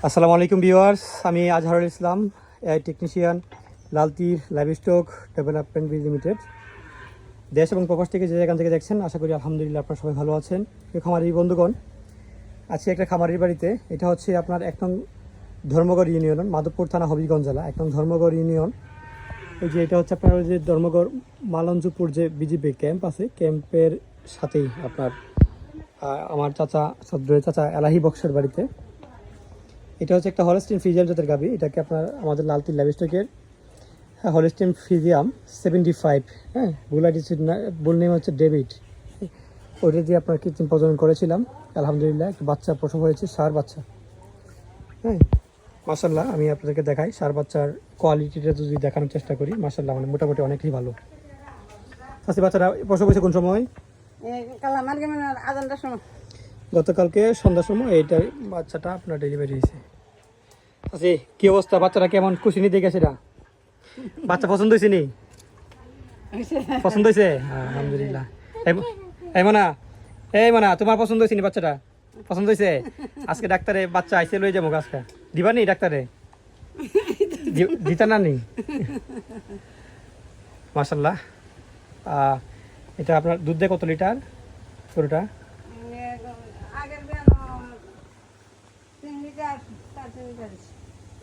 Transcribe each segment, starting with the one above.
আসসালামু আলাইকুম ভিউয়ার্স, আমি Azharul Islam, AI technician, লালতির livestock development limited. দেশ এবং প্রবাস থেকে যে যেখান থেকে দেখছেন, আশা করি আলহামদুলিল্লাহ আপনারা সবাই ভালো আছেন। খামারি বন্ধুগণ, আজকে একটা খামারির বাড়িতে। এটা হচ্ছে আপনার 1 নং ধর্মগড় ইউনিয়ন, মাধবপুর থানা, হবিগঞ্জ জেলা, 1 নং ধর্মগড় ইউনিয়ন। এই যে এটা হচ্ছে আপনার যে ধর্মগড় মালঞ্জপুর যে বিজিপি ক্যাম্প আছে, ক্যাম্পের সাথেই আপনার আমার চাচা সদ্রের চাচা এলাহি বক্সের বাড়িতে। এটা হচ্ছে একটা হলস্টিন ফ্রিজিয়াম জাতের গাভি। এটাকে আপনার আমাদের লালতির লাইভস্টকের হলস্টিন ফ্রিজিয়াম 75, হ্যাঁ, বুল নেম হচ্ছে ডেভিড। ওইটা দিয়ে আপনার কৃত্রিম প্রজনন করেছিলাম। আলহামদুলিল্লাহ একটা বাচ্চা প্রসব হয়েছে, ষাঁড় বাচ্চা। হ্যাঁ, মাশাল্লাহ। আমি আপনাদেরকে দেখাই ষাঁড় বাচ্চার কোয়ালিটিটা যদি দেখানোর চেষ্টা করি, মাশাল্লাহ মানে মোটামুটি অনেকই ভালো। আজকে বাচ্চারা প্রসব হয়েছে কোন সময়? গতকালকে সন্ধ্যার সময় এইটা বাচ্চাটা আপনার ডেলিভারি হয়েছে। আচ্ছা, কি অবস্থা? বাচ্চাটা কেমন? খুশি নিতে গেছে? বাচ্চা পছন্দ হয়েছে নি? পছন্দ হয়েছে? আলহামদুলিল্লাহ। এই মানা তোমার পছন্দ হয়েছে নি? বাচ্চাটা পছন্দ হয়েছে? আজকে ডাক্তারে বাচ্চা আইসে লয়ে যাবো আজকে। দিবা নি ডাক্তারে? দিতা না নি? মাশাল্লাহ। এটা আপনার দুধ দেয় কত লিটার গরুটা?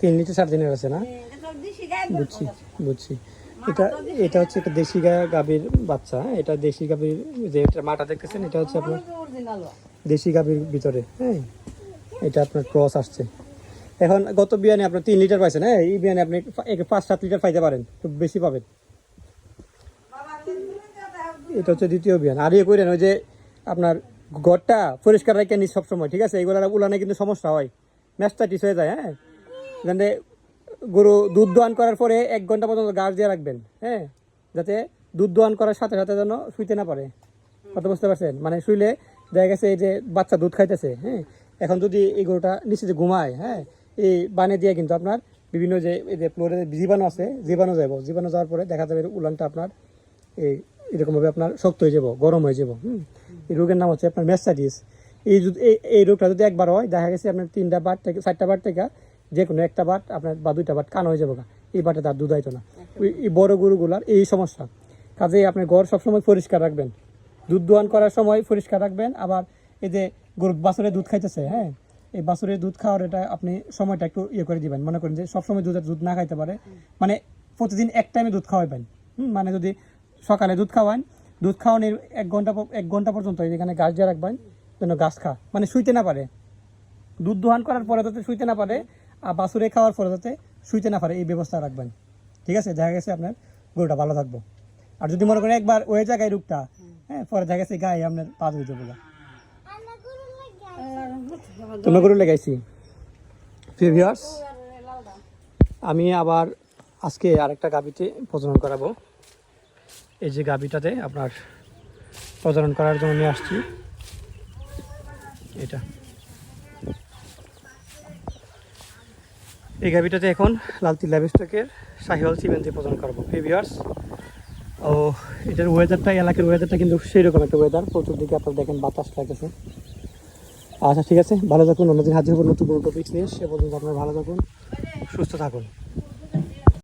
3 লিটার 3.5 আছে না? বুঝছি। এটা হচ্ছে একটা দেশি গাভীর বাচ্চা। এটা দেশি গাভীর যে মাটা দেখতেছেন, এটা হচ্ছে আপনার দেশি গাভীর ভিতরে। হ্যাঁ, এটা আপনার ক্রস আসছে। এখন গত বিয়ানে আপনার 3 লিটার পাইছেন। হ্যাঁ, এই বিয়ানে আপনি 5-7 লিটার পাইতে পারেন, খুব বেশি পাবেন। এটা হচ্ছে দ্বিতীয় বিয়ান। আর করেন ওই যে আপনার ঘরটা পরিষ্কার রাখে নি সবসময়, ঠিক আছে? এইগুলো উলানে কিন্তু সমস্যা হয়, ম্যাস্টাইটিস হয়ে যায়। হ্যাঁ, এখানে গরু দুধ দোয়ান করার পরে 1 ঘন্টা পর্যন্ত গাছ দিয়ে রাখবেন। হ্যাঁ, যাতে দুধ দোয়ান করার সাথে সাথে যেন শুইতে না পারে। কথা বুঝতে পারছেন? মানে শুইলে দেখা গেছে এই যে বাচ্চা দুধ খাইতেছে, হ্যাঁ, এখন যদি এই গরুটা নিচে ঘুমায়, হ্যাঁ, এই বানে দিয়ে কিন্তু আপনার বিভিন্ন যে এই যে ফ্লোরে জীবাণু আছে, জীবাণু যাওয়ার পরে দেখা যাবে উলানটা আপনার এরকমভাবে আপনার শক্ত হয়ে যাব, গরম হয়ে যাব। এই রোগের নাম হচ্ছে আপনার ম্যাস্টাইটিস। এই রোগটা যদি একবার হয়, দেখা গেছে আপনার 3টা বাট থেকে 4টা বাট থেকে যে কোনো একটা বাট আপনার বা 2টা বাট কান হয়ে যাবো। এই বাটে তার দুধ হইতো না। এই বড় গরুগুলার এই সমস্যা। কাজেই আপনি ঘর সবসময় পরিষ্কার রাখবেন, দুধ দোয়ান করার সময় পরিষ্কার রাখবেন। আবার এই যে গরু বাছুরের দুধ খাইতেছে, হ্যাঁ, এই বাছুরের দুধ খাওয়ার এটা আপনি সময়টা একটু করে দিবেন। মনে করেন যে সবসময় দুধ না খাইতে পারে, মানে প্রতিদিন এক টাইমে দুধ খাওয়াবেন। মানে যদি সকালে দুধ খাওয়ানোর 1 ঘন্টা পর্যন্ত এখানে গাছ দিয়ে রাখবেন, যেন গাছ মানে শুইতে না পারে। দুধ দোহান করার পরে যাতে শুইতে না পারে, আর বাছুরে খাওয়ার পরে যাতে শুইতে না পারে, এই ব্যবস্থা রাখবেন। ঠিক আছে? দেখা গেছে আপনার গরুটা ভালো থাকবো। আর যদি মনে করেন একবার ওই জায়গায় রোগটা, হ্যাঁ, পরে দেখা গেছে গায়ে আপনার পা ধুইতে বলে। তোমার গরু লেগাইছি। ভিউয়ার্স, আমি আবার আজকে আরেকটা গাভীতে প্রজনন করাবো। এই যে গাভীটাতে আপনার প্রজনন করার জন্য নিয়ে আসছি। এটা এই গাভীটাতে এখন লালতির লাইভস্টকের শাহিওয়াল সিমেন্ট দিয়ে প্রজনন করবো। ভিউয়ার্স, ও এটার ওয়েদারটা, এলাকার ওয়েদারটা কিন্তু সেই রকম একটা ওয়েদার। প্রচুর দিকে আপনারা দেখেন বাতাস লাগতেছে। আচ্ছা, ঠিক আছে, ভালো থাকুন। অন্যদিন হাজির হবো নতুন কোনো টপিক নিয়ে। সে পর্যন্ত আপনারা ভালো থাকুন, সুস্থ থাকুন।